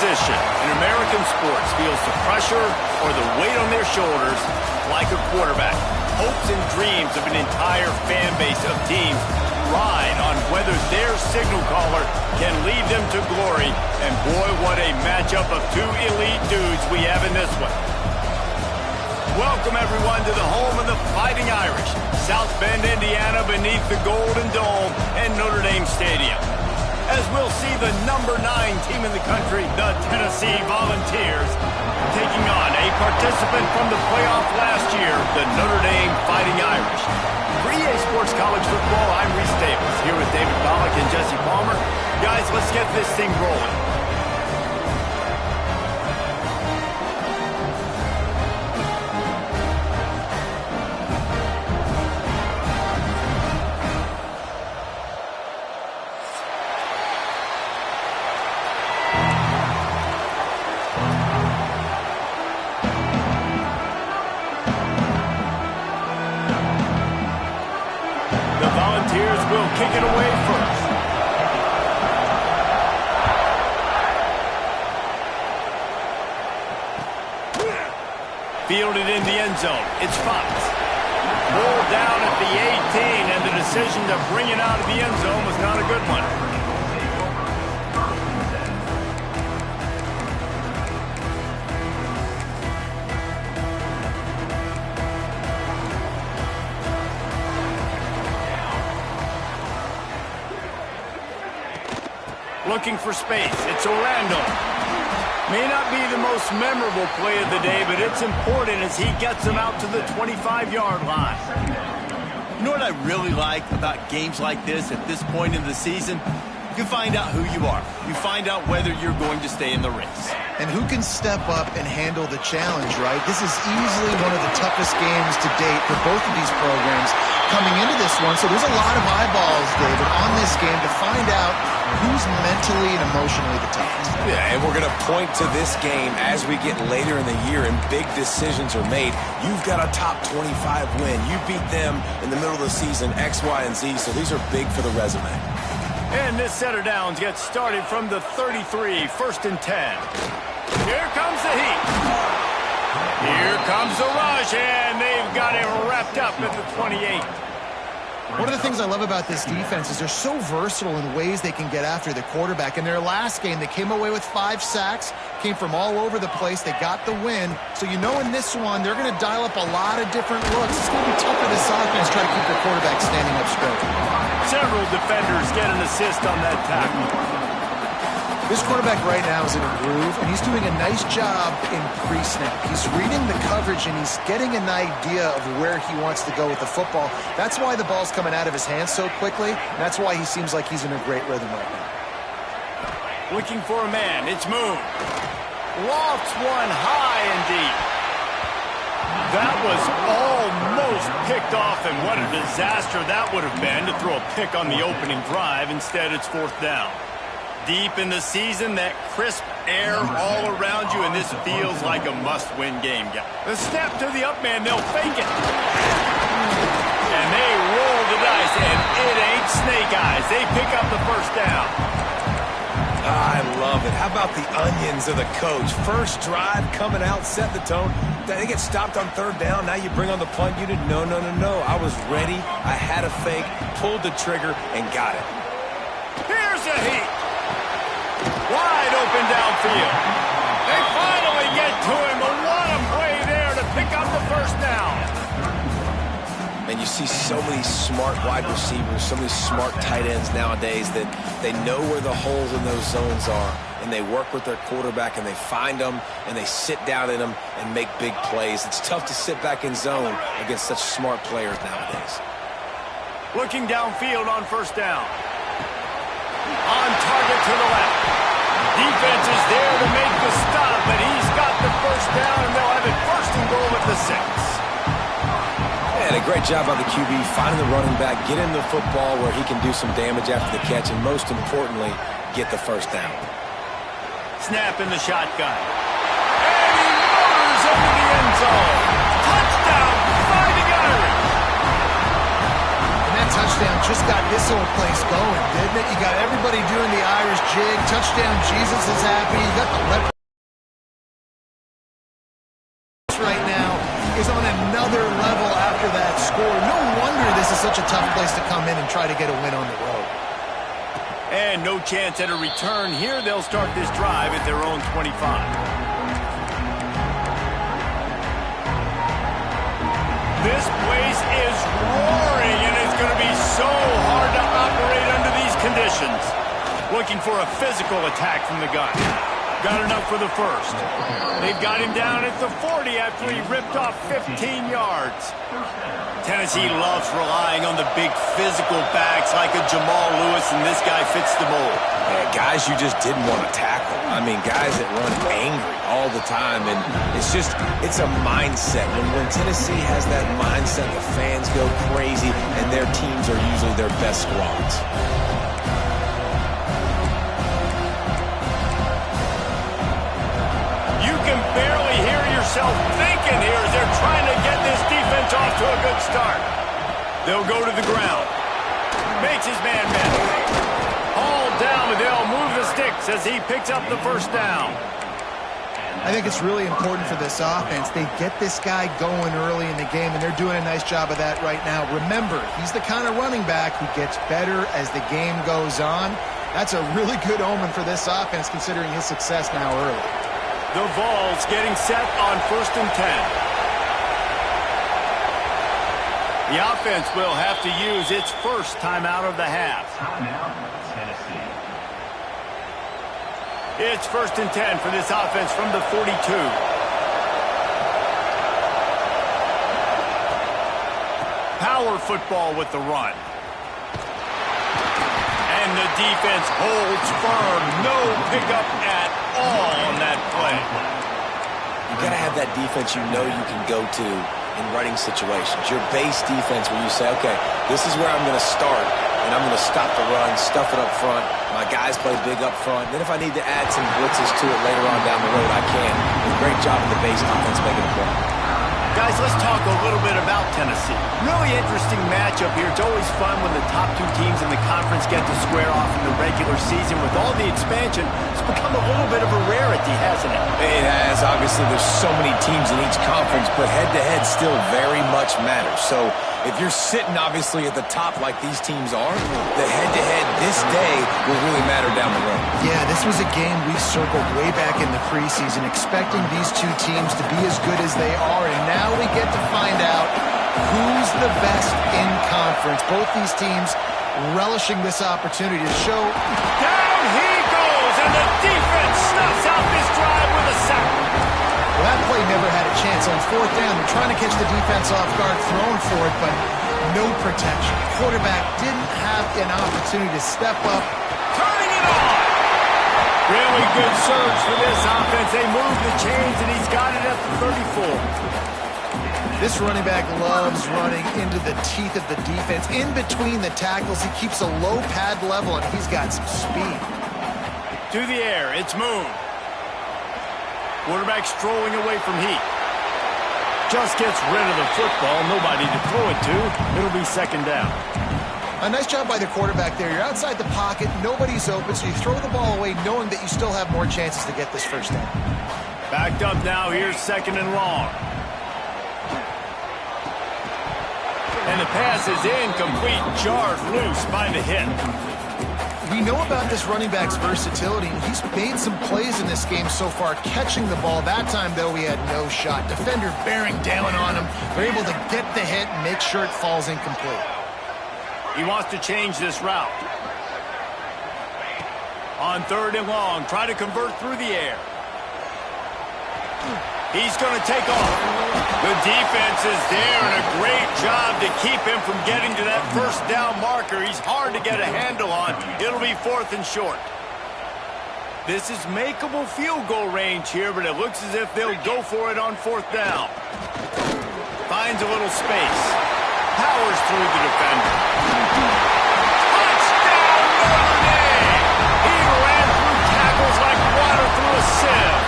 position in American sports feels the pressure or the weight on their shoulders like a quarterback. Hopes and dreams of an entire fan base of teams ride on whether their signal caller can lead them to glory. And boy, what a matchup of two elite dudes we have in this one. Welcome, everyone, to the home of the Fighting Irish, South Bend, Indiana, beneath the Golden Dome and Notre Dame Stadium. As we'll see the #9 team in the country, the Tennessee Volunteers, taking on a participant from the playoff last year, the Notre Dame Fighting Irish. For EA Sports College Football, I'm Reese Staples, here with David Pollack and Jesse Palmer. Guys, let's get this thing rolling. Will kick it away first. Fielded in the end zone. It's Fox. Pulled down at the 18, and the decision to bring it out of the end zone was not a good one. Looking for space. It's Orlando. May not be the most memorable play of the day, but it's important as he gets them out to the 25-yard line. You know what I really like about games like this at this point in the season? You find out who you are. You find out whether you're going to stay in the race. And who can step up and handle the challenge, right? This is easily one of the toughest games to date for both of these programs coming into this one. So there's a lot of eyeballs, David, on this game to find out who's mentally and emotionally the toughest. Yeah, and we're going to point to this game as we get later in the year and big decisions are made. You've got a top 25 win. You beat them in the middle of the season, X, Y, and Z, so these are big for the resume. And this set of downs gets started from the 33, 1st and 10. Here comes the heat. Here comes the rush, and they've got it wrapped up at the 28. One of the things I love about this defense is they're so versatile in ways they can get after the quarterback. In their last game, they came away with 5 sacks, came from all over the place. They got the win. So you know in this one, they're going to dial up a lot of different looks. It's going to be tough for this offense trying to keep their quarterback standing up straight. Several defenders get an assist on that tackle. This quarterback right now is in a groove, and he's doing a nice job in pre-snap. He's reading the coverage, and he's getting an idea of where he wants to go with the football. That's why the ball's coming out of his hands so quickly, and that's why he seems like he's in a great rhythm right now. Looking for a man. It's Moon. Lofts one high and deep. That was almost picked off, and what a disaster that would have been to throw a pick on the opening drive. Instead, it's 4th down. Deep in the season, that crisp air all around you, and this feels like a must-win game. The snap to the up man, they'll fake it. And they roll the dice, and it ain't snake eyes. They pick up the 1st down. I love it. How about the onions of the coach? First drive coming out, set the tone. They get stopped on 3rd down. Now you bring on the punt unit. No. I was ready. I had a fake, pulled the trigger, and got it. Here's the heat. Wide open downfield. They finally get to him, but what a play there to pick up the 1st down. And you see so many smart wide receivers, so many smart tight ends nowadays that they know where the holes in those zones are, and they work with their quarterback, and they find them, and they sit down in them and make big plays. It's tough to sit back in zone against such smart players nowadays. Looking downfield on 1st down. On target to the left. Defense is there to make the stop, but he's got the 1st down, and they'll have it 1st and goal at the 6. And a great job by the QB finding the running back, get him the football where he can do some damage after the catch, and most importantly, get the 1st down. Snap in the shotgun. And he motors into the end zone. Touchdown, Fighting Irish. And that touchdown just got this whole place going, didn't it? You got everybody doing the Irish jig. Touchdown, Jesus is happy. You got the leper right now is on another level after that score. No wonder this is such a tough place to come in and try to get a win on the road. And no chance at a return here. They'll start this drive at their own 25. This place is roaring, and it's going to be so hard to operate under these conditions. Looking for a physical attack from the gun. Got enough for the first. They've got him down at the 40 after he ripped off 15 yards. Tennessee loves relying on the big physical backs like a Jamal Lewis, and this guy fits the mold. Yeah, guys you just didn't want to tackle. I mean, guys that run angry all the time, and it's a mindset. When Tennessee has that mindset, the fans go crazy, and their teams are usually their best squads. Barely hear yourself thinking here as they're trying to get this defense off to a good start. They'll go to the ground. Makes his man miss. Hauled down, but they'll move the sticks as he picks up the first down. I think it's really important for this offense. They get this guy going early in the game, and they're doing a nice job of that right now. Remember, he's the kind of running back who gets better as the game goes on. That's a really good omen for this offense considering his success now early. The Vols getting set on 1st and 10. The offense will have to use its first timeout of the half. Timeout, Tennessee. It's 1st and 10 for this offense from the 42. Power football with the run. And the defense holds firm. No pickup at all on that play. You got to have that defense you know you can go to in running situations. Your base defense where you say, okay, this is where I'm going to start, and I'm going to stop the run, stuff it up front. My guys play big up front. Then if I need to add some blitzes to it later on down the road, I can. Great job of the base defense making a play. Guys, let's talk a little bit about Tennessee. Really interesting matchup here. It's always fun when the top two teams in the conference get to square off in the regular season. With all the expansion, it's become a little bit of a rarity, hasn't it? It has. Obviously, there's so many teams in each conference, but head-to-head still very much matters. So if you're sitting, obviously, at the top like these teams are, the head-to-head this day will really matter down the road. Yeah, this was a game we circled way back in the preseason, expecting these two teams to be as good as they are, and now we get to find out who's the best in conference. Both these teams relishing this opportunity to show. Down he goes, and the defense snuffs out this drive with a sack. Well, that play never had a chance on 4th down. They're trying to catch the defense off guard, throwing for it, but no protection. Quarterback didn't have an opportunity to step up. Turning it on. Really good surge for this offense. They move the chains, and he's got it at the 34. This running back loves running into the teeth of the defense. In between the tackles, he keeps a low pad level, and he's got some speed. To the air, it's Moon. Quarterback strolling away from heat. Just gets rid of the football. Nobody to throw it to. It'll be 2nd down. A nice job by the quarterback there. You're outside the pocket. Nobody's open, so you throw the ball away knowing that you still have more chances to get this first down. Backed up now. Here's 2nd and long. And the pass is incomplete, jarred loose by the hit. We know about this running back's versatility. He's made some plays in this game so far, catching the ball. That time, though, he had no shot. Defender bearing down on him. They're able to get the hit and make sure it falls incomplete. He wants to change this route. On 3rd and long, try to convert through the air. He's going to take off. The defense is there, and a great job to keep him from getting to that first down marker. He's hard to get a handle on. It'll be 4th and short. This is makeable field goal range here, but it looks as if they'll go for it on 4th down. Finds a little space. Powers through the defender. Touchdown, Notre Dame! He ran through tackles like water through a sieve.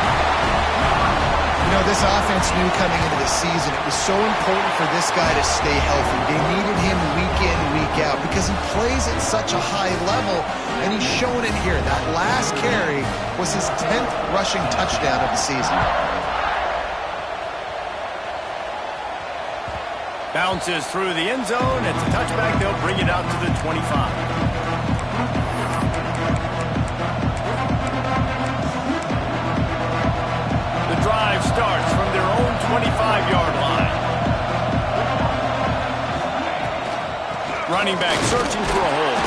You know, this this offense knew coming into the season it was so important for this guy to stay healthy. They needed him week in, week out because he plays at such a high level, and he's shown it here. That last carry was his 10th rushing touchdown of the season. Bounces through the end zone. It's a touchback. They'll bring it out to the 25. Drive starts from their own 25-yard line. Running back searching for a hole.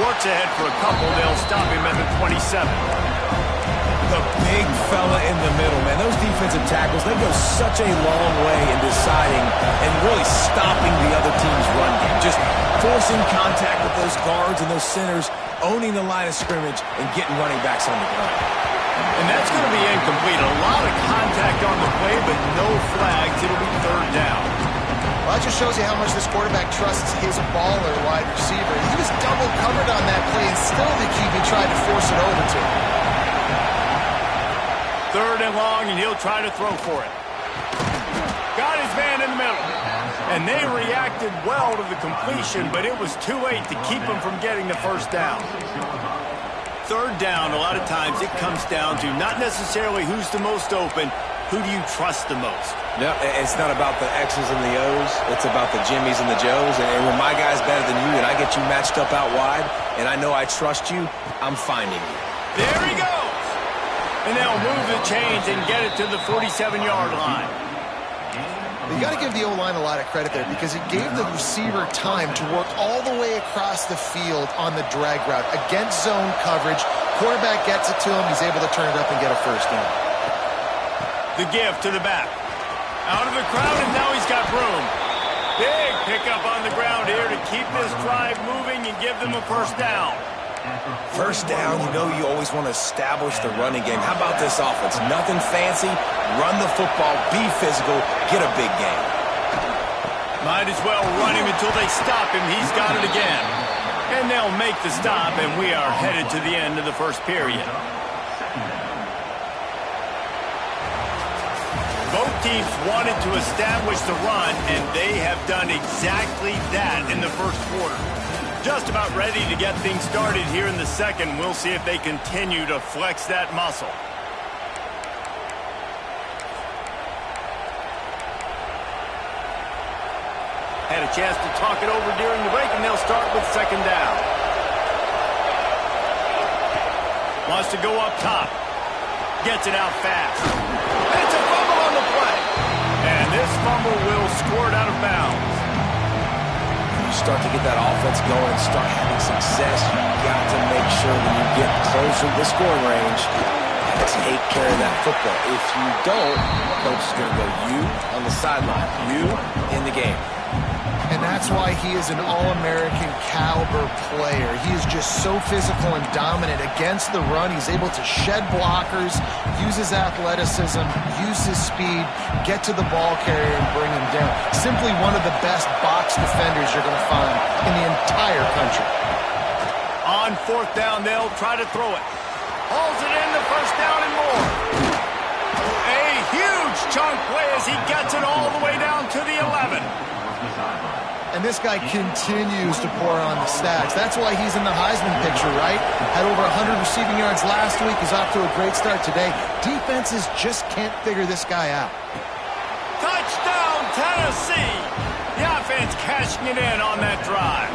Works ahead for a couple. They'll stop him at the 27. The big fella in the middle, man. Those defensive tackles, they go such a long way in deciding and really stopping the other team's run game. Just forcing contact with those guards and those centers, owning the line of scrimmage, and getting running backs on the ground. And that's going to be incomplete. A lot of contact on the play, but no flags. It'll be third down. Well, that just shows you how much this quarterback trusts his baller wide receiver. He was double covered on that play, and still the QB tried to force it over to him. Third and long, and he'll try to throw for it. Got his man in the middle. And they reacted well to the completion, but it was too late to keep him from getting the first down. Third down, a lot of times it comes down to not necessarily who's the most open, who do you trust the most? No, it's not about the X's and the O's. It's about the Jimmies and the Joes. And when my guy's better than you and I get you matched up out wide and I know I trust you, I'm finding you. There he goes. And they'll move the chains and get it to the 47-yard line. You got to give the O-line a lot of credit there because it gave the receiver time to work all the way across the field on the drag route against zone coverage. Quarterback gets it to him. He's able to turn it up and get a first down. The give to the back. Out of the crowd, and now he's got room. Big pickup on the ground here to keep this drive moving and give them a first down. First down, you know you always want to establish the running game. How about this offense? Nothing fancy. Run the football, be physical, get a big gain. Might as well run him until they stop him. He's got it again. And they'll make the stop, and we are headed to the end of the first period. Both teams wanted to establish the run, and they have done exactly that in the first quarter. Just about ready to get things started here in the second. We'll see if they continue to flex that muscle. Had a chance to talk it over during the break, and they'll start with second down. Wants to go up top. Gets it out fast. It's a fumble on the play. And this fumble will score it out of bounds. Start to get that offense going and start having success, you got to make sure when you get closer to the scoring range, you take care of that football. If you don't, coach is going to go you on the sideline, you in the game. And that's why he is an all-American caliber player. He is just so physical and dominant against the run. He's able to shed blockers, use his athleticism, use his speed, get to the ball carrier and bring him down. Simply one of the best box defenders you're going to find in the entire country. On fourth down, they'll try to throw it. Hauls it in, the first down and more. A huge chunk play as he gets it all the way down to the 11. And this guy continues to pour on the stats. That's why he's in the Heisman picture, right? Had over 100 receiving yards last week. He's off to a great start today. Defenses just can't figure this guy out. Touchdown, Tennessee! The offense cashing it in on that drive.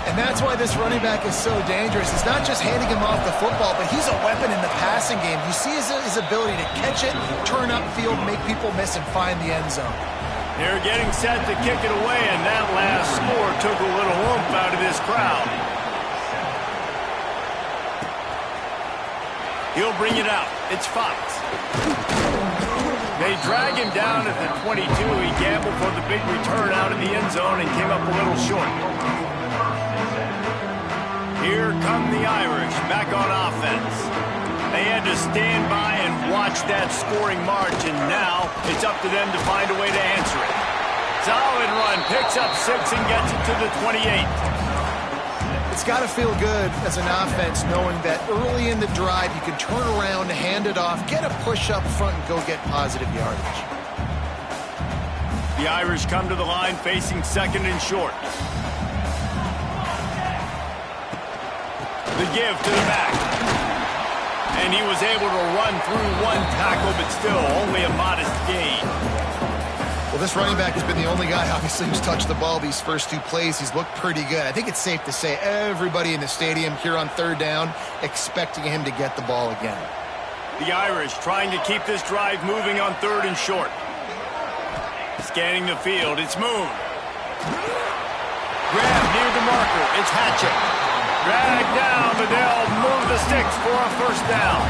And that's why this running back is so dangerous. It's not just handing him off the football, but he's a weapon in the passing game. You see his ability to catch it, turn upfield, make people miss, and find the end zone. They're getting set to kick it away, and that last score took a little oomph out of this crowd. He'll bring it out. It's Fox. They drag him down at the 22. He gambled for the big return out of the end zone and came up a little short. Here come the Irish back on offense. They had to stand by and watch that scoring march, and now it's up to them to find a way to answer it. Solid run, picks up 6 and gets it to the 28. It's got to feel good as an offense knowing that early in the drive you can turn around, hand it off, get a push up front, and go get positive yardage. The Irish come to the line facing second and short. The give to the back. And he was able to run through one tackle, but still only a modest gain. Well, this running back has been the only guy, obviously, who's touched the ball these first two plays. He's looked pretty good. I think it's safe to say everybody in the stadium here on third down expecting him to get the ball again. The Irish trying to keep this drive moving on third and short. Scanning the field, it's Moon. Grab near the marker, it's Hatchett. Drag down, but they'll move the sticks for a first down.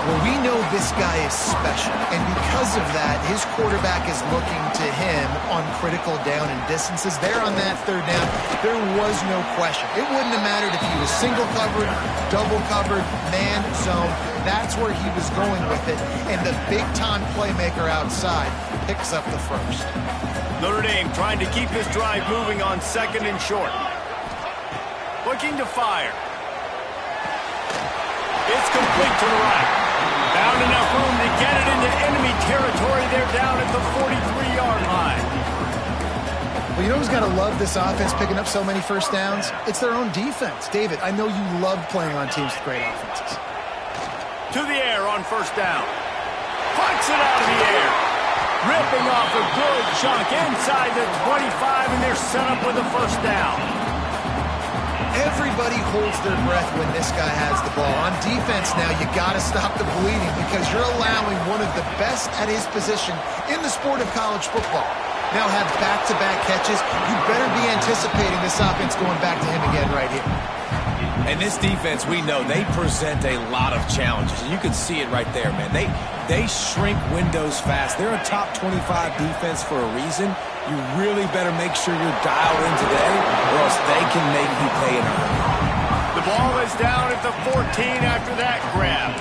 Well, we know this guy is special, and because of that, his quarterback is looking to him on critical down and distances. There on that third down, there was no question. It wouldn't have mattered if he was single covered, double covered, man, zone. That's where he was going with it, and the big-time playmaker outside picks up the first. Notre Dame trying to keep this drive moving on second and short. Looking to fire. It's complete to the right. Found enough room to get it into enemy territory. They're down at the 43-yard line. Well, you know who's got to love this offense picking up so many first downs? It's their own defense. David, I know you love playing on teams with great offenses. To the air on first down. Puts it out of the air. Ripping off a good chunk inside the 25, and they're set up with a first down. Everybody holds their breath when this guy has the ball. On defense now, you got to stop the bleeding because you're allowing one of the best at his position in the sport of college football. Now have back-to-back catches. You better be anticipating this offense going back to him again right here. And this defense, we know, they present a lot of challenges. And you can see it right there, man. They shrink windows fast. They're a top 25 defense for a reason. You really better make sure you're dialed in today, or else they can make you pay in a hurry. The ball is down at the 14 after that grab.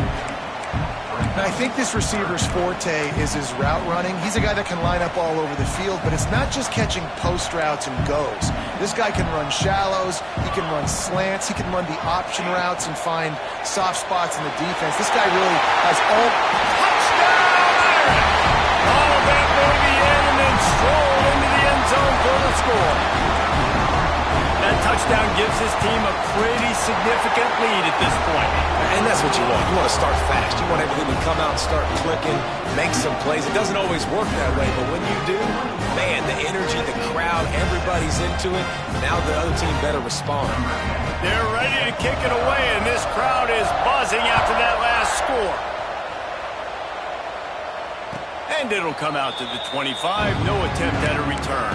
And I think this receiver's forte is his route running. He's a guy that can line up all over the field, but it's not just catching post routes and goes. This guy can run shallows, he can run slants, he can run the option routes and find soft spots in the defense. This guy really has all... Touchdown! All of that baby in and then stroll into the end zone for the score. That touchdown gives his team a pretty significant lead at this point. And that's what you want. You want to start fast. You want everything to come out and start clicking, make some plays. It doesn't always work that way, but when you do, man, the energy, the crowd, everybody's into it. Now the other team better respond. They're ready to kick it away, and this crowd is buzzing after that last score. And it'll come out to the 25. No attempt at a return.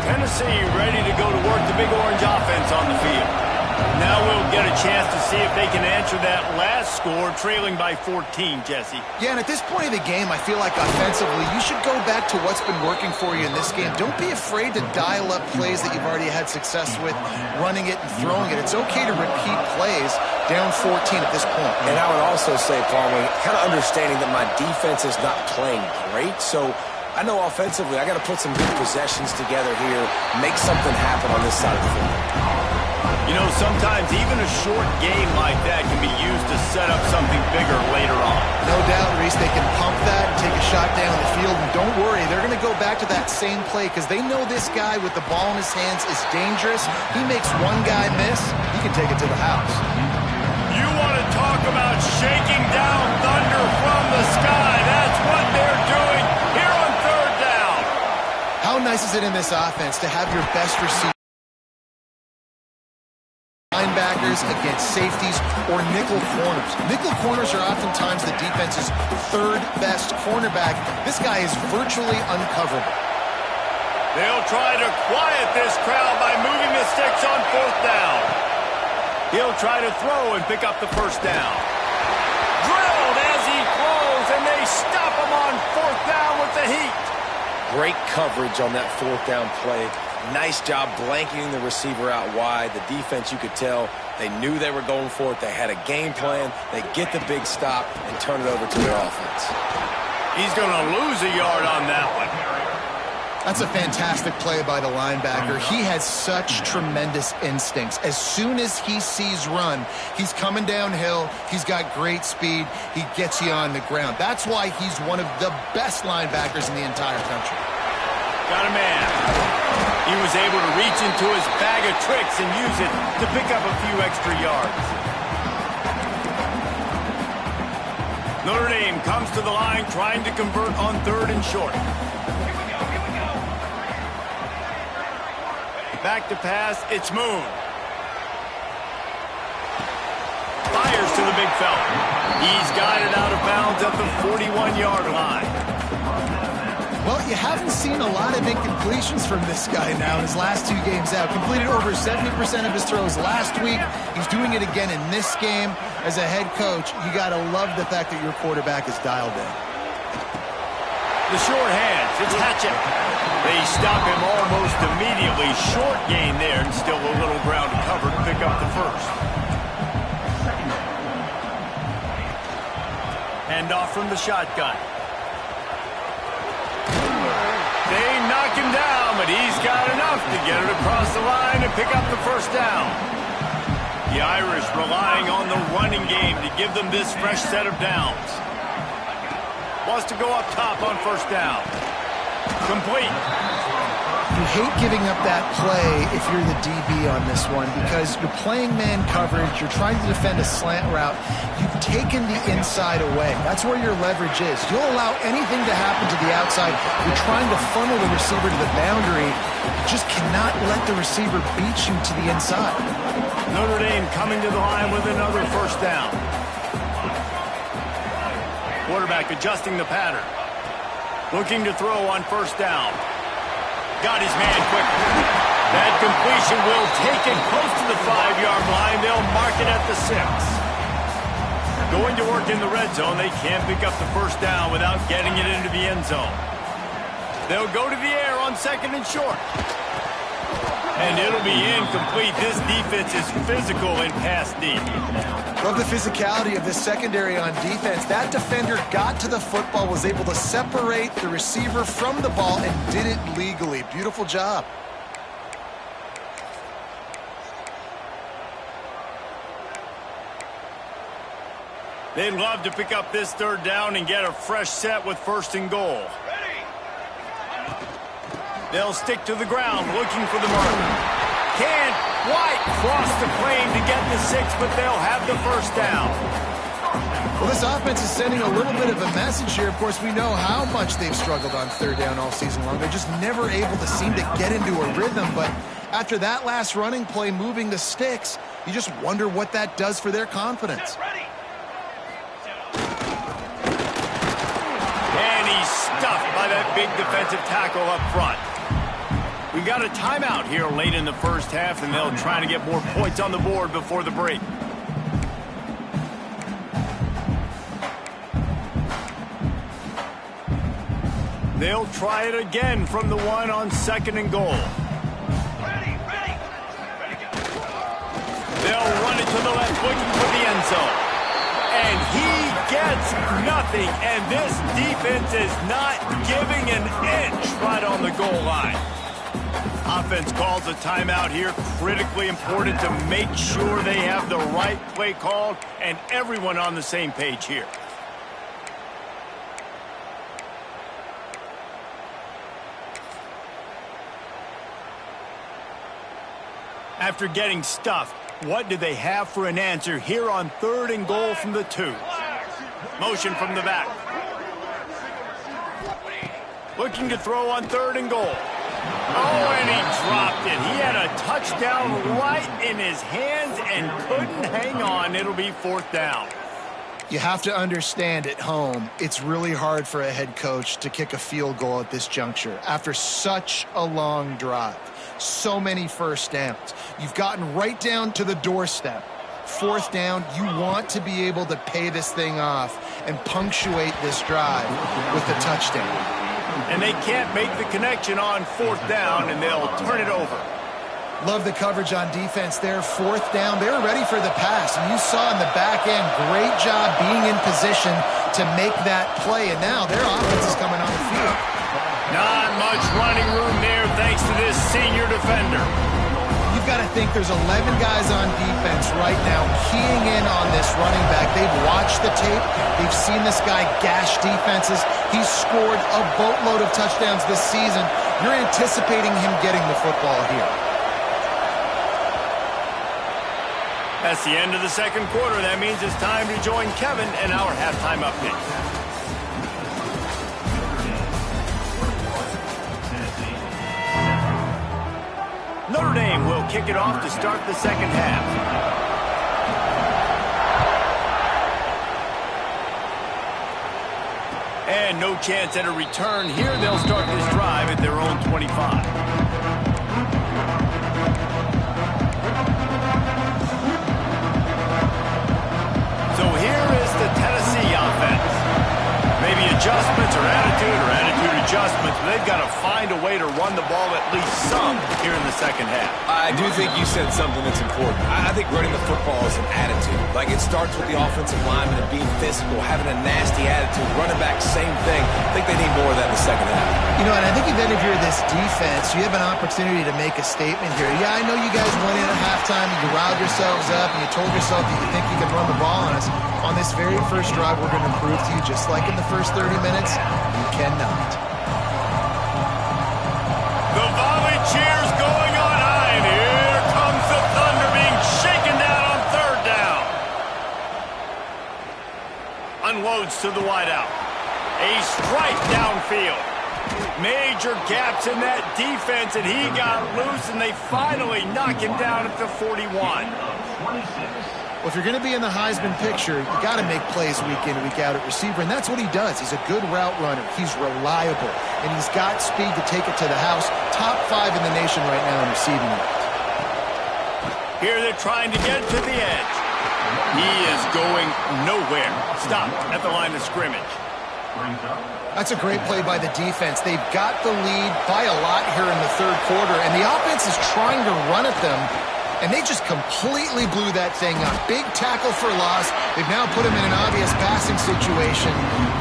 Tennessee ready to go to work the Big Orange offense on the field. Now we'll get a chance to see if they can answer that last score, trailing by 14, Jesse. Yeah, and at this point of the game, I feel like offensively, you should go back to what's been working for you in this game. Don't be afraid to dial up plays that you've already had success with, running it and throwing it. It's okay to repeat plays down 14 at this point. And I would also say, Palmer, kind of understanding that my defense is not playing great, so I know offensively I got to put some good possessions together here, make something happen on this side of the field. You know, sometimes even a short game like that can be used to set up something bigger later on. No doubt, Reese, they can pump that and take a shot down the field. And don't worry, they're going to go back to that same play because they know this guy with the ball in his hands is dangerous. He makes one guy miss, he can take it to the house. You want to talk about shaking down thunder from the sky. That's what they're doing here on third down. How nice is it in this offense to have your best receiver, linebackers against safeties or nickel corners. Nickel corners are oftentimes the defense's third best cornerback. This guy is virtually uncoverable. They'll try to quiet this crowd by moving the sticks on fourth down. He'll try to throw and pick up the first down. Drilled as he throws, and they stop him on fourth down with the heat. Great coverage on that fourth down play. Nice job blanketing the receiver out wide. The defense, you could tell, they knew they were going for it. They had a game plan. They get the big stop and turn it over to their offense. He's going to lose a yard on that one. That's a fantastic play by the linebacker. He has such tremendous instincts. As soon as he sees run, he's coming downhill. He's got great speed. He gets you on the ground. That's why he's one of the best linebackers in the entire country. Got a man. He was able to reach into his bag of tricks and use it to pick up a few extra yards. Notre Dame comes to the line trying to convert on 3rd and short. Back to pass, it's Moon. Fires to the big fella. He's got it out of bounds at the 41-yard line. Well, you haven't seen a lot of incompletions from this guy now in his last 2 games out. Completed over 70% of his throws last week. He's doing it again in this game. As a head coach, you got to love the fact that your quarterback is dialed in. The short hands, it's Ncaa. They stop him almost immediately. Short gain there, and still a little ground to cover to pick up the first. Hand off from the shotgun. They knock him down, but he's got enough to get it across the line and pick up the first down. The Irish relying on the running game to give them this fresh set of downs. Wants to go up top on first down. Complete. You hate giving up that play if you're the DB on this one because you're playing man coverage, you're trying to defend a slant route, you've taken the inside away. That's where your leverage is. You'll allow anything to happen to the outside. You're trying to funnel the receiver to the boundary. You just cannot let the receiver beat you to the inside. Notre Dame coming to the line with another first down. Quarterback adjusting the pattern. Looking to throw on first down. Got his man quickly. That completion will take it close to the 5-yard line. They'll mark it at the 6. Going to work in the red zone. They can't pick up the first down without getting it into the end zone. They'll go to the air on 2nd and short. And it'll be incomplete. This defense is physical in pass deep. Love the physicality of this secondary on defense. That defender got to the football, was able to separate the receiver from the ball, and did it legally. Beautiful job. They'd love to pick up this 3rd down and get a fresh set with 1st and goal. They'll stick to the ground looking for the mark. Can't quite cross the plane to get the 6, but they'll have the first down. Well, this offense is sending a little bit of a message here. Of course, we know how much they've struggled on 3rd down all season long. They're just never able to seem to get into a rhythm. But after that last running play, moving the sticks, you just wonder what that does for their confidence. And he's stuffed by that big defensive tackle up front. We got a timeout here late in the first half, and they'll try to get more points on the board before the break. They'll try it again from the 1 on 2nd and goal. They'll run it to the left, looking for the end zone. And he gets nothing, and this defense is not giving an inch right on the goal line. Offense calls a timeout here. Critically important to make sure they have the right play called and everyone on the same page here. After getting stuffed, what do they have for an answer here on 3rd and goal from the 2? Motion from the back. Looking to throw on 3rd and goal. Oh, and he dropped it. He had a touchdown right in his hands and couldn't hang on. It'll be 4th down. You have to understand at home, it's really hard for a head coach to kick a field goal at this juncture after such a long drive. So many first downs. You've gotten right down to the doorstep. 4th down, you want to be able to pay this thing off and punctuate this drive with a touchdown. And they can't make the connection on 4th down, and they'll turn it over. Love the coverage on defense there. 4th down, they were ready for the pass. And you saw in the back end, great job being in position to make that play. And now their offense is coming on the field. Not much running room there thanks to this senior defender. You've got to think there's 11 guys on defense right now keying in on this running back. They've watched the tape. They've seen this guy gash defenses. He's scored a boatload of touchdowns this season. You're anticipating him getting the football here. That's the end of the second quarter. That means it's time to join Kevin in our halftime update. Notre Dame will kick it off to start the second half. And no chance at a return here. They'll start this drive at their own 25. So here is the Tennessee offense. Maybe adjustments or attitude adjustments, but they've got to find a way to run the ball at least some here in the second half. I do think you said something that's important. I think running the football is an attitude. Like, it starts with the offensive lineman and being physical, having a nasty attitude. Running back, same thing. I think they need more of that in the second half. You know, and I think even if you're this defense, you have an opportunity to make a statement here. Yeah, I know you guys went in at halftime and you riled yourselves up and you told yourself that you think you can run the ball on us. On this very first drive, we're going to prove to you, just like in the first 30 minutes, you cannot. The volley cheers going on high, and here comes the Thunder being shaken down on third down. Unloads to the wideout. A strike downfield. Major gaps in that defense, and he got loose, and they finally knock him down at the 41. Well, if you're going to be in the Heisman picture, you got to make plays week in, week out at receiver, and that's what he does. He's a good route runner. He's reliable, and he's got speed to take it to the house. Top 5 in the nation right now in receiving it. Here they're trying to get to the edge. He is going nowhere. Stopped at the line of scrimmage. That's a great play by the defense. They've got the lead by a lot here in the third quarter, and the offense is trying to run at them, and they just completely blew that thing up. Big tackle for loss. They've now put him in an obvious passing situation.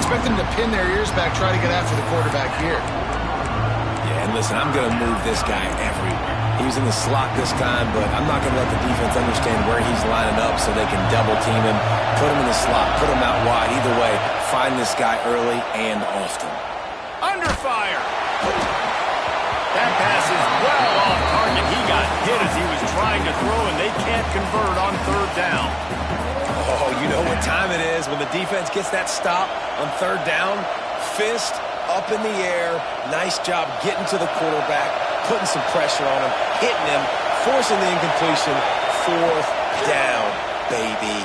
Expect them to pin their ears back, try to get after the quarterback here. Yeah, and listen, I'm going to move this guy everywhere. He was in the slot this time, but I'm not going to let the defense understand where he's lining up so they can double team him, put him in the slot, put him out wide. Either way, find this guy early and often. Under fire. That pass is well off target. He got hit as he was trying to throw, and they can't convert on third down. Oh, you know what time it is when the defense gets that stop on third down. Fist up in the air. Nice job getting to the quarterback, putting some pressure on him, hitting him, forcing the incompletion. Fourth down, baby.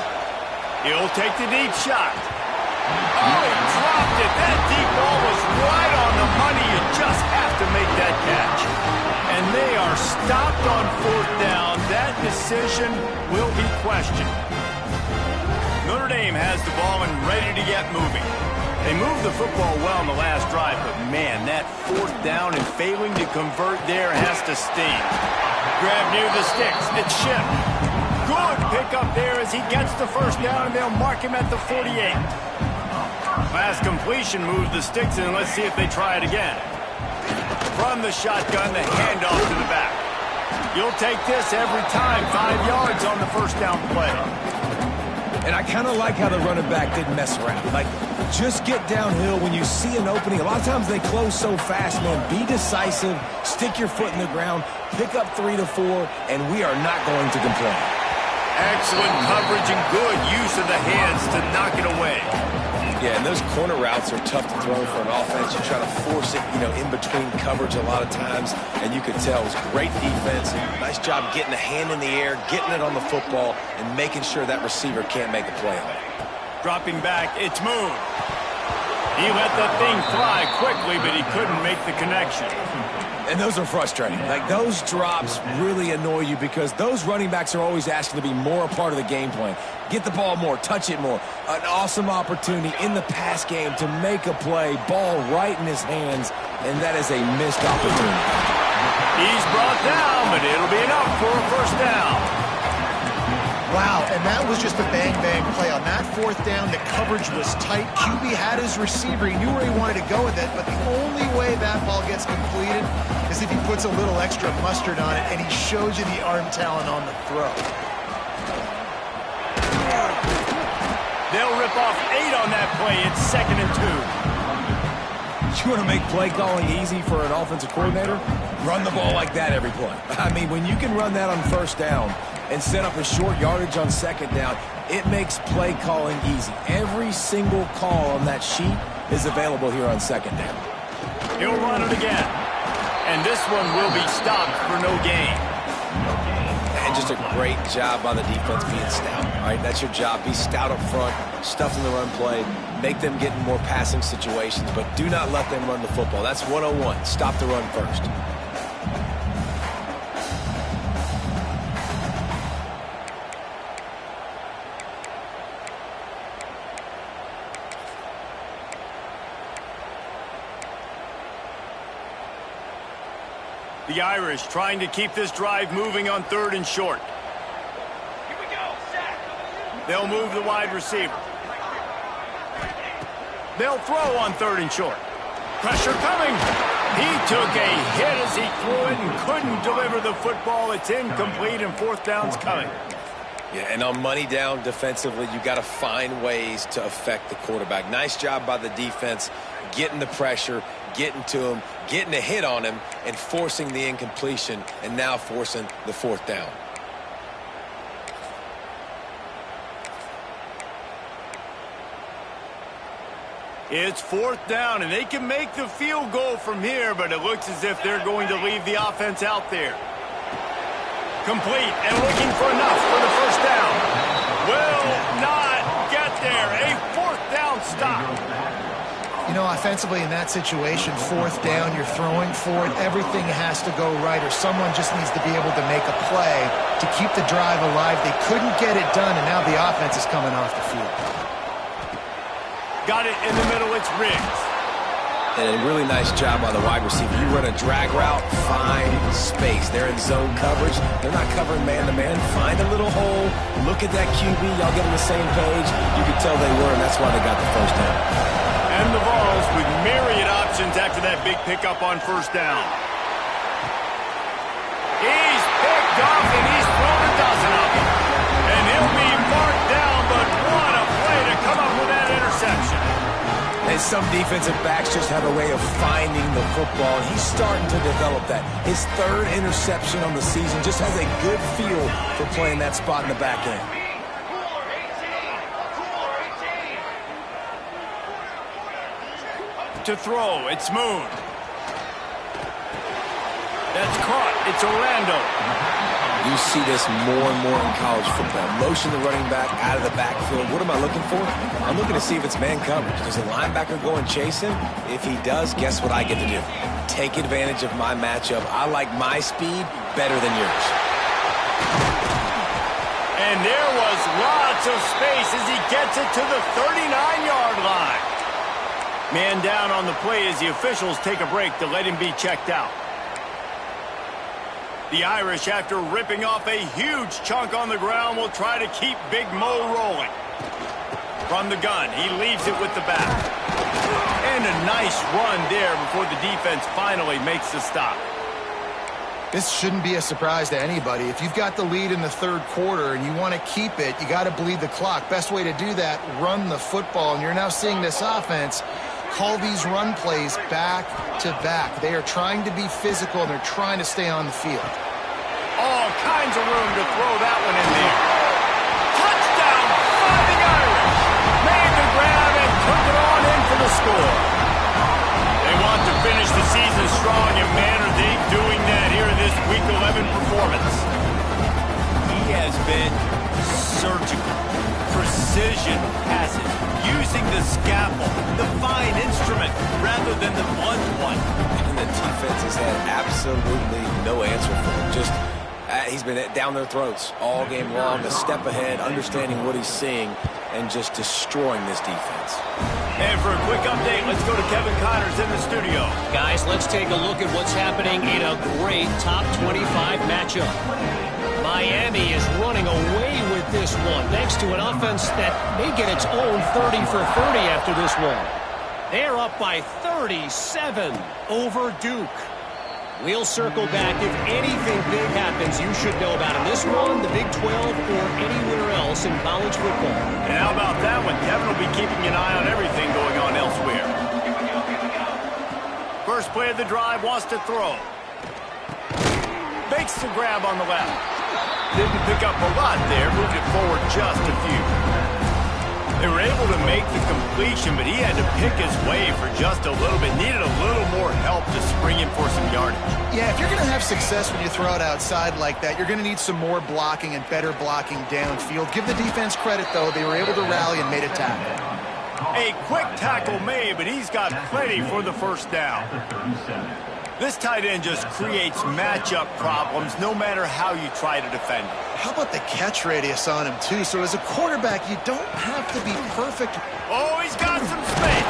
He'll take the deep shot. Oh, he dropped it. That deep ball was right on the money. You just have to make that catch. And they are stopped on fourth down. That decision will be questioned. Notre Dame has the ball and ready to get moving. They moved the football well in the last drive, but man, that fourth down and failing to convert there has to sting. Grab near the sticks. It's Schiff. Good pickup there as he gets the first down, and they'll mark him at the 48. Last completion moves the sticks, and let's see if they try it again. From the shotgun, the handoff to the back. You'll take this every time. 5 yards on the first down play. And I kind of like how the running back didn't mess around. Like, just get downhill when you see an opening. A lot of times they close so fast, man. Be decisive, stick your foot in the ground, pick up 3 to 4, and we are not going to complain. Excellent coverage and good use of the hands to knock it away. Yeah, and those corner routes are tough to throw for an offense. You try to force it, in between coverage a lot of times, and you could tell it was great defense. Nice job getting a hand in the air, getting it on the football, and making sure that receiver can't make a play on it. Dropping back, it's Moon. He let that thing fly quickly, but he couldn't make the connection. And those are frustrating. Like, those drops really annoy you because those running backs are always asking to be more a part of the game plan. Get the ball more, touch it more. An awesome opportunity in the pass game to make a play, ball right in his hands, and that is a missed opportunity. He's brought down, but it'll be enough for a first down. Wow, and that was just a bang-bang play. On that fourth down, the coverage was tight. QB had his receiver. He knew where he wanted to go with it, but the only way that ball gets completed is if he puts a little extra mustard on it, and he shows you the arm talent on the throw. They'll rip off 8 on that play. It's 2nd and 2. You want to make play calling easy for an offensive coordinator? Run the ball like that every play. I mean, when you can run that on first down and set up a short yardage on second down, it makes play calling easy. Every single call on that sheet is available here on second down. He'll run it again. And this one will be stopped for no gain. And just a great job by the defense being stout. All right, that's your job. Be stout up front, stuff in the run play, make them get in more passing situations, but do not let them run the football. That's 101. Stop the run first. The Irish trying to keep this drive moving on 3rd and short. Here we go. Set. They'll move the wide receiver. They'll throw on 3rd and short. Pressure coming. He took a hit as he threw it and couldn't deliver the football. It's incomplete and 4th down's coming. Yeah, and on money down defensively, you got to find ways to affect the quarterback. Nice job by the defense, getting the pressure, getting to him, getting a hit on him, and forcing the incompletion, and now forcing the 4th down. It's 4th down, and they can make the field goal from here, but it looks as if they're going to leave the offense out there. Complete and looking for enough for the 1st down. Will not get there. A 4th down stop. You know, offensively in that situation, 4th down, you're throwing for it. Everything has to go right, or someone just needs to be able to make a play to keep the drive alive. They couldn't get it done, and now the offense is coming off the field. Got it in the middle. It's Riggs. And a really nice job by the wide receiver. You run a drag route, find space. They're in zone coverage. They're not covering man-to-man. Find a little hole. Look at that QB. Y'all get on the same page. You could tell they were, and that's why they got the 1st down. And the Vols with myriad options after that big pickup on 1st down. He's picked off, and he's thrown a dozen of them. And he'll be marked down, but what a play to come up with that interception. And some defensive backs just have a way of finding the football, and he's starting to develop that. His 3rd interception on the season, just has a good feel for playing that spot in the back end. To throw, it's Moon. That's caught. It's Orlando. You see this more and more in college football. Motion the running back out of the backfield. What am I looking for? I'm looking to see if it's man coverage. Does the linebacker go and chase him? If he does, guess what I get to do? Take advantage of my matchup. I like my speed better than yours. And there was lots of space as he gets it to the 39-yard line. Man down on the play as the officials take a break to let him be checked out. The Irish, after ripping off a huge chunk on the ground, will try to keep Big Mo rolling. From the gun, he leaves it with the back. And a nice run there before the defense finally makes the stop. This shouldn't be a surprise to anybody. If you've got the lead in the 3rd quarter and you want to keep it, you got to bleed the clock. Best way to do that, run the football. And you're now seeing this offense call these run plays back to back. They are trying to be physical, and they're trying to stay on the field. All kinds of room to throw that one in there. Touchdown, Fighting Irish. Made the grab and took it on in for the score. They want to finish the season strong, and man, are they doing that here in this Week 11 performance. He has been surgical, precision passes, using the scalpel, the fine instrument, rather than the blunt one. And the defense has had absolutely no answer for him. Just, he's been down their throats all game long, a step ahead, understanding what he's seeing, and just destroying this defense. And for a quick update, let's go to Kevin Connors in the studio. Guys, let's take a look at what's happening in a great top 25 matchup. Miami is running away with this one, thanks to an offense that may get its own 30 for 30 after this one. They're up by 37 over Duke. We'll circle back. If anything big happens, you should know about in this one, the Big 12, or anywhere else in college football. And how about that one? Kevin will be keeping an eye on everything going on elsewhere. First play of the drive, wants to throw. Makes the grab on the left. Didn't pick up a lot there, moved it forward just a few. They were able to make the completion, but he had to pick his way for just a little bit. Needed a little more help to spring in for some yardage. Yeah, if you're going to have success when you throw it outside like that, you're going to need some more blocking and better blocking downfield. Give the defense credit, though. They were able to rally and made a tackle. A quick tackle made, but he's got plenty for the first down. This tight end just creates matchup problems no matter how you try to defend it. How about the catch radius on him, too? So as a quarterback, you don't have to be perfect. Oh, he's got some space.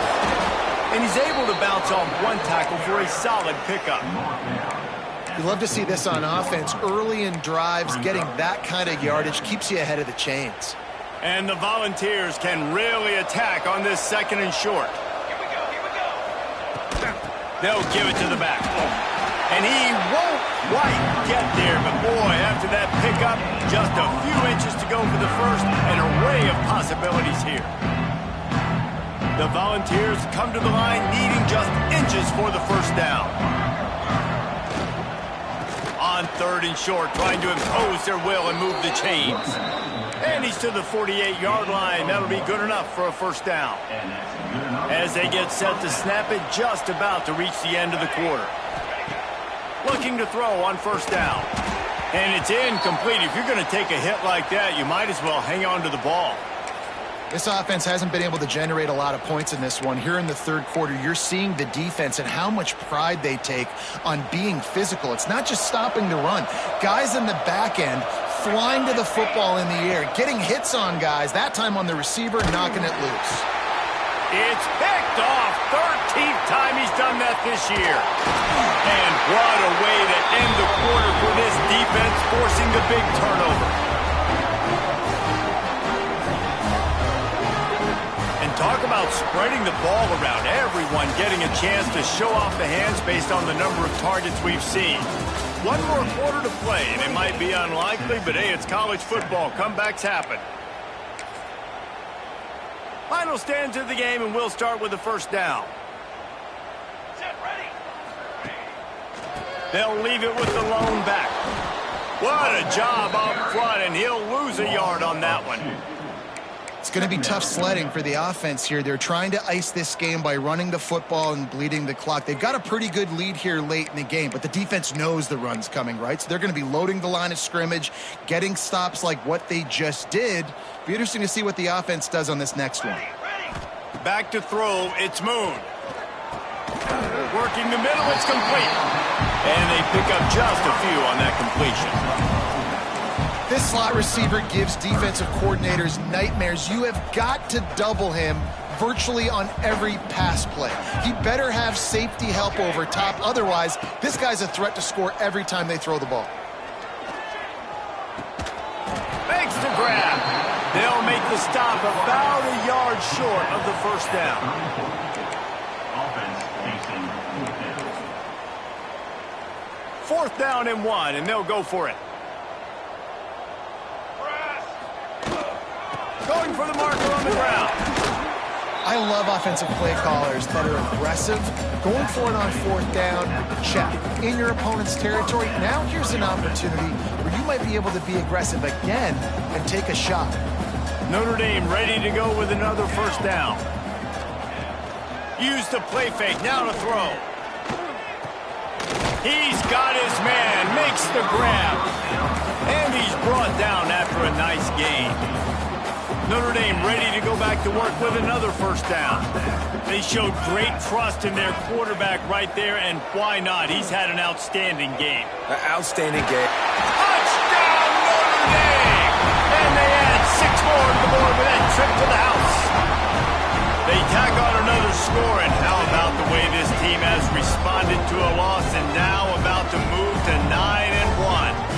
And he's able to bounce on one tackle for a solid pickup. You love to see this on offense. Early in drives, getting that kind of yardage keeps you ahead of the chains. And the Volunteers can really attack on this second and short. They'll give it to the back. And he won't quite get there, but boy, after that pickup, just a few inches to go for the first. An array of possibilities here. The Volunteers come to the line needing just inches for the first down. On third and short, trying to impose their will and move the chains. And he's to the 48-yard line. That'll be good enough for a first down. As they get set to snap it, just about to reach the end of the quarter. Looking to throw on first down. And it's incomplete. If you're going to take a hit like that, you might as well hang on to the ball. This offense hasn't been able to generate a lot of points in this one. Here in the third quarter, you're seeing the defense and how much pride they take on being physical. It's not just stopping to run. Guys in the back end flying to the football in the air, getting hits on guys, that time on the receiver, knocking it loose. It's picked off. 13th time he's done that this year. And what a way to end the quarter for this defense, forcing the big turnover. And talk about spreading the ball around. Everyone getting a chance to show off the hands based on the number of targets we've seen. One more quarter to play, and it might be unlikely, but hey, it's college football. Comebacks happen. Final stands of the game, and we'll start with the first down. They'll leave it with the lone back. What a job up front, and he'll lose a yard on that one. It's going to be tough sledding for the offense here. They're trying to ice this game by running the football and bleeding the clock. They've got a pretty good lead here late in the game, but the defense knows the run's coming, right? So they're going to be loading the line of scrimmage, getting stops like what they just did. Be interesting to see what the offense does on this next one. Back to throw, it's Moon. Working the middle, it's complete. And they pick up just a few on that completion. This slot receiver gives defensive coordinators nightmares. You have got to double him virtually on every pass play. He better have safety help over top. Otherwise, this guy's a threat to score every time they throw the ball. Makes the grab. They'll make the stop about a yard short of the first down. Fourth down and 1, and they'll go for it. Going for the marker on the ground. I love offensive play callers that are aggressive. Going for it on fourth down, check. In your opponent's territory, now here's an opportunity where you might be able to be aggressive again and take a shot. Notre Dame ready to go with another first down. Use the play fake, now to throw. He's got his man, makes the grab. And he's brought down after a nice gain. Notre Dame ready to go back to work with another first down. They showed great trust in their quarterback right there, and why not? He's had an outstanding game. An outstanding game. Touchdown, Notre Dame! And they add 6 more to the board with that trip to the house. They tack on another score, and how about the way this team has responded to a loss and now about to move to 9-1.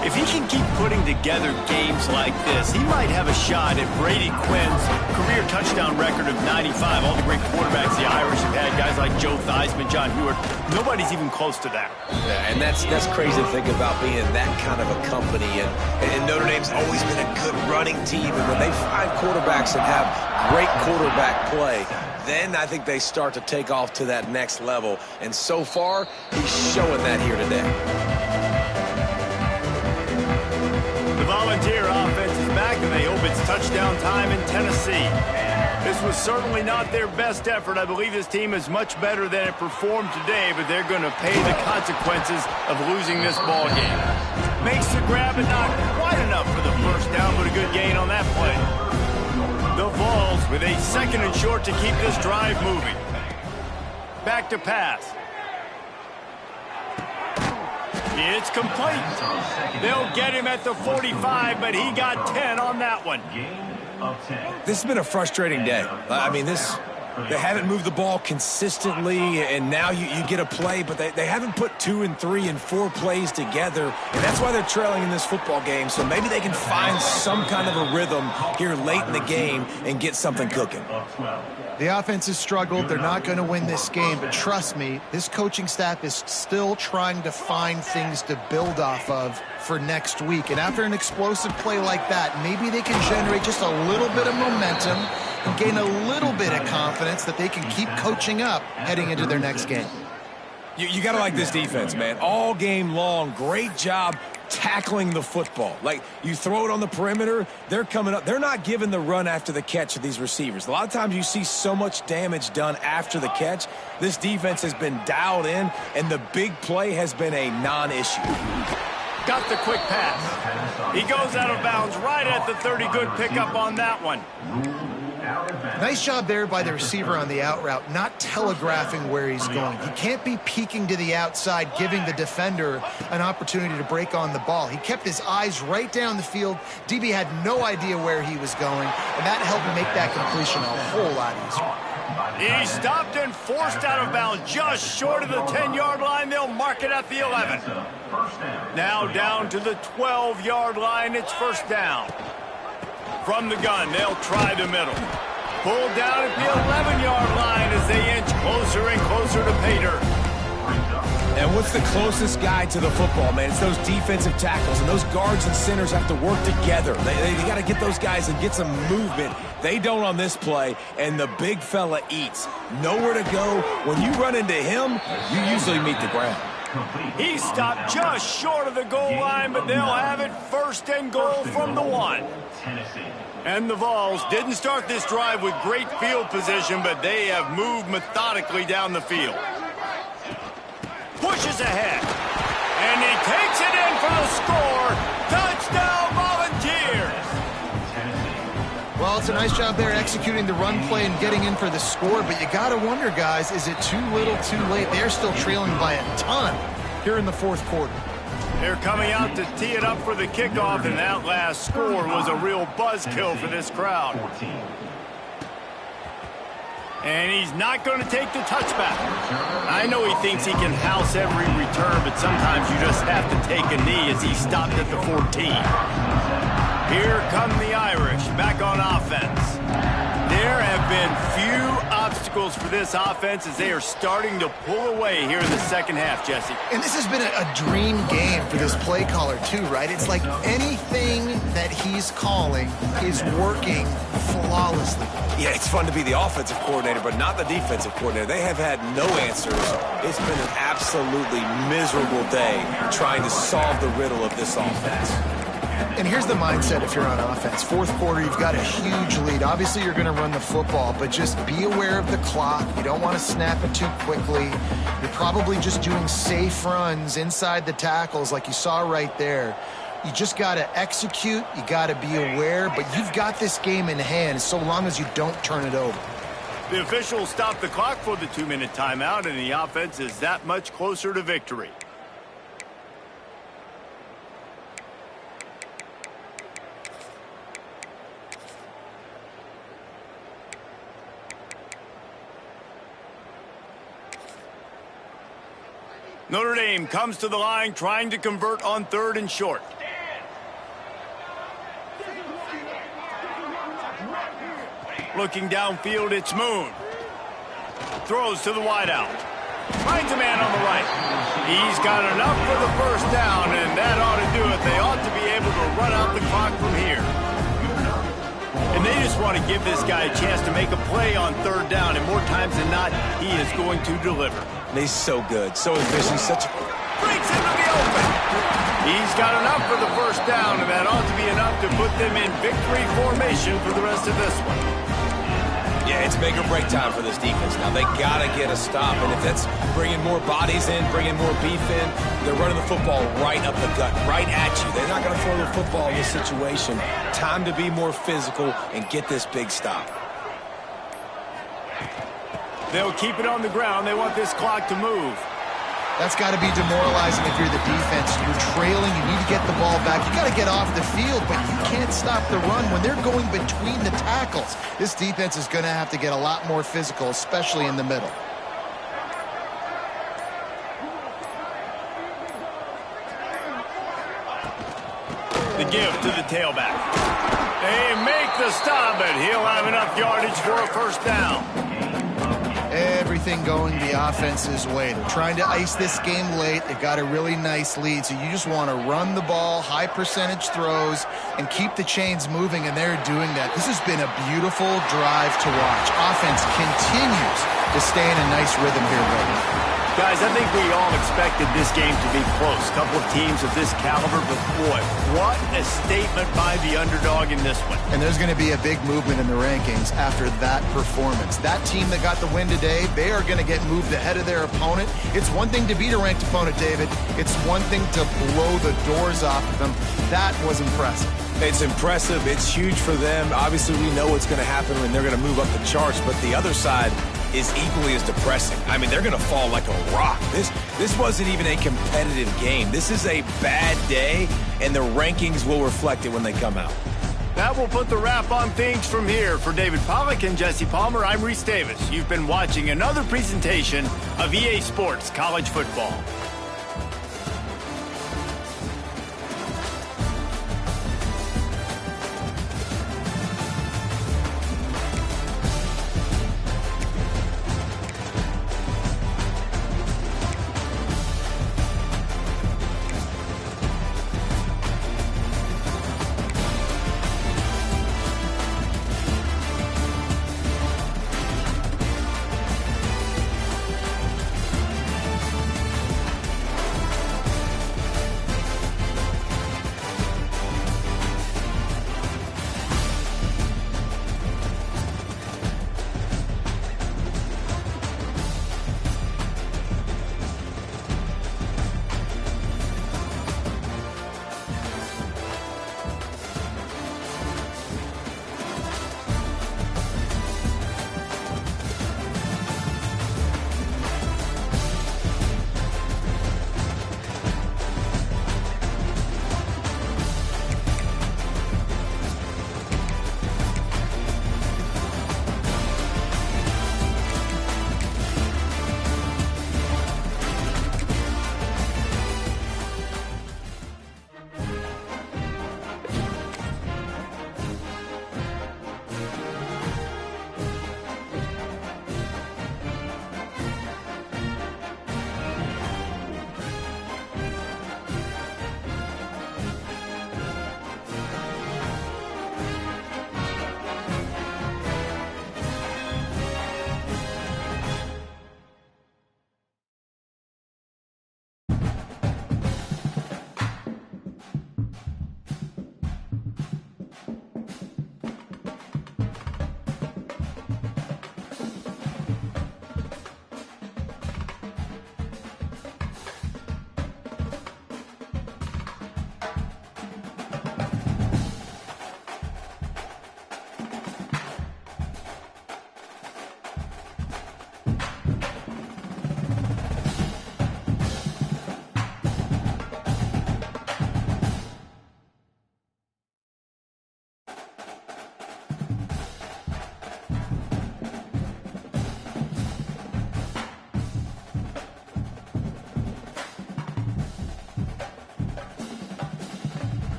If he can keep putting together games like this, he might have a shot at Brady Quinn's career touchdown record of 95. All the great quarterbacks the Irish have had, guys like Joe Theismann, John Hewitt, nobody's even close to that. Yeah, and that's crazy to think about being that kind of a company. And Notre Dame's always been a good running team. And when they find quarterbacks that have great quarterback play, then I think they start to take off to that next level. And so far, he's showing that here today. The Volunteer offense is back, and they hope it's touchdown time in Tennessee. This was certainly not their best effort. I believe this team is much better than it performed today, but they're going to pay the consequences of losing this ball game. Makes the grab, and not quite enough for the first down, but a good gain on that play. The Vols with a 2nd and short to keep this drive moving. Back to pass. It's complete. They'll get him at the 45, but he got 10 on that one. This has been a frustrating day. I mean, they haven't moved the ball consistently, and now you get a play, but they haven't put 2 and 3 and 4 plays together, and that's why they're trailing in this football game. So maybe they can find some kind of a rhythm here late in the game and get something cooking. The offense has struggled. They're not going to win this game, but trust me, this coaching staff is still trying to find things to build off of for next week. And after an explosive play like that, maybe they can generate just a little bit of momentum and gain a little bit of confidence that they can keep coaching up heading into their next game. You got to like this defense, man. All game long, great job tackling the football. Like, you throw it on the perimeter, they're coming up. They're not giving the run after the catch to these receivers. A lot of times you see so much damage done after the catch. This defense has been dialed in, and the big play has been a non-issue. Got the quick pass. He goes out of bounds right at the 30. Good pickup on that one. Nice job there by the receiver on the out route, not telegraphing where he's going. He can't be peeking to the outside, giving the defender an opportunity to break on the ball. He kept his eyes right down the field. DB had no idea where he was going, and that helped him make that completion a whole lot easier. He stopped and forced out of bounds just short of the 10-yard line. They'll mark it at the 11. Now down to the 12-yard line. It's first down. From the gun, they'll try the middle. Pulled down at the 11-yard line as they inch closer and closer to pay dirt. And what's the closest guy to the football, man? It's those defensive tackles, and those guards and centers have to work together. They got to get those guys and get some movement. They don't on this play, and the big fella eats. Nowhere to go. When you run into him, you usually meet the ground. He stopped just short of the goal line, but they'll have it first and goal from the 1. And the Vols didn't start this drive with great field position, but they have moved methodically down the field. Pushes ahead. And he takes it in for the score. Touchdown, Volunteers! Well, it's a nice job there executing the run play and getting in for the score, but you got to wonder, guys, is it too little too late? They're still trailing by a ton here in the fourth quarter. They're coming out to tee it up for the kickoff, and that last score was a real buzzkill for this crowd. And he's not going to take the touchback. I know he thinks he can house every return, but sometimes you just have to take a knee as he stopped at the 14. Here come the Irish back on offense. There have been few obstacles for this offense as they are starting to pull away here in the second half, Jesse. And this has been a dream game for this play caller too, right? It's like anything that he's calling is working flawlessly. Yeah, it's fun to be the offensive coordinator, but not the defensive coordinator. They have had no answers. It's been an absolutely miserable day trying to solve the riddle of this offense. And here's the mindset if you're on offense. Fourth quarter, you've got a huge lead. Obviously, you're going to run the football, but just be aware of the clock. You don't want to snap it too quickly. You're probably just doing safe runs inside the tackles like you saw right there. You just got to execute. You got to be aware, but you've got this game in hand so long as you don't turn it over. The officials stopped the clock for the 2-minute timeout, and the offense is that much closer to victory. Notre Dame comes to the line trying to convert on 3rd and short. Looking downfield, it's Moon. Throws to the wideout. Finds a man on the right. He's got enough for the first down, and that ought to do it. They ought to be able to run out the clock from here. And they just want to give this guy a chance to make a play on third down, and more times than not, he is going to deliver. And he's so good, so efficient, such a... Breaks into the open. He's got enough for the first down, and that ought to be enough to put them in victory formation for the rest of this one. Yeah, it's make or break time for this defense. Now, they got to get a stop, and if that's bringing more bodies in, bringing more beef in, they're running the football right up the gut, right at you. They're not going to throw the football in this situation. Time to be more physical and get this big stop. They'll keep it on the ground. They want this clock to move. That's got to be demoralizing if you're the defense. You're trailing. You need to get the ball back. You got to get off the field, but you can't stop the run when they're going between the tackles. This defense is going to have to get a lot more physical, especially in the middle. The give to the tailback. They make the stop, but he'll have enough yardage for a first down. Everything going the offense's way. They're trying to ice this game late. They've got a really nice lead, so you just want to run the ball, high percentage throws, and keep the chains moving, and they're doing that. This has been a beautiful drive to watch. Offense continues to stay in a nice rhythm here lately. Guys, I think we all expected this game to be close. A couple of teams of this caliber, but boy, what a statement by the underdog in this one. And there's going to be a big movement in the rankings after that performance. That team that got the win today, they are going to get moved ahead of their opponent. It's one thing to beat a ranked opponent, David. It's one thing to blow the doors off of them. That was impressive. It's impressive. It's huge for them. Obviously, we know what's going to happen when they're going to move up the charts, but the other side is equally as depressing. I mean, they're going to fall like a rock. This wasn't even a competitive game. This is a bad day, and the rankings will reflect it when they come out. That will put the wrap on things from here. For David Pollack and Jesse Palmer, I'm Reese Davis. You've been watching another presentation of EA Sports College Football.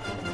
game.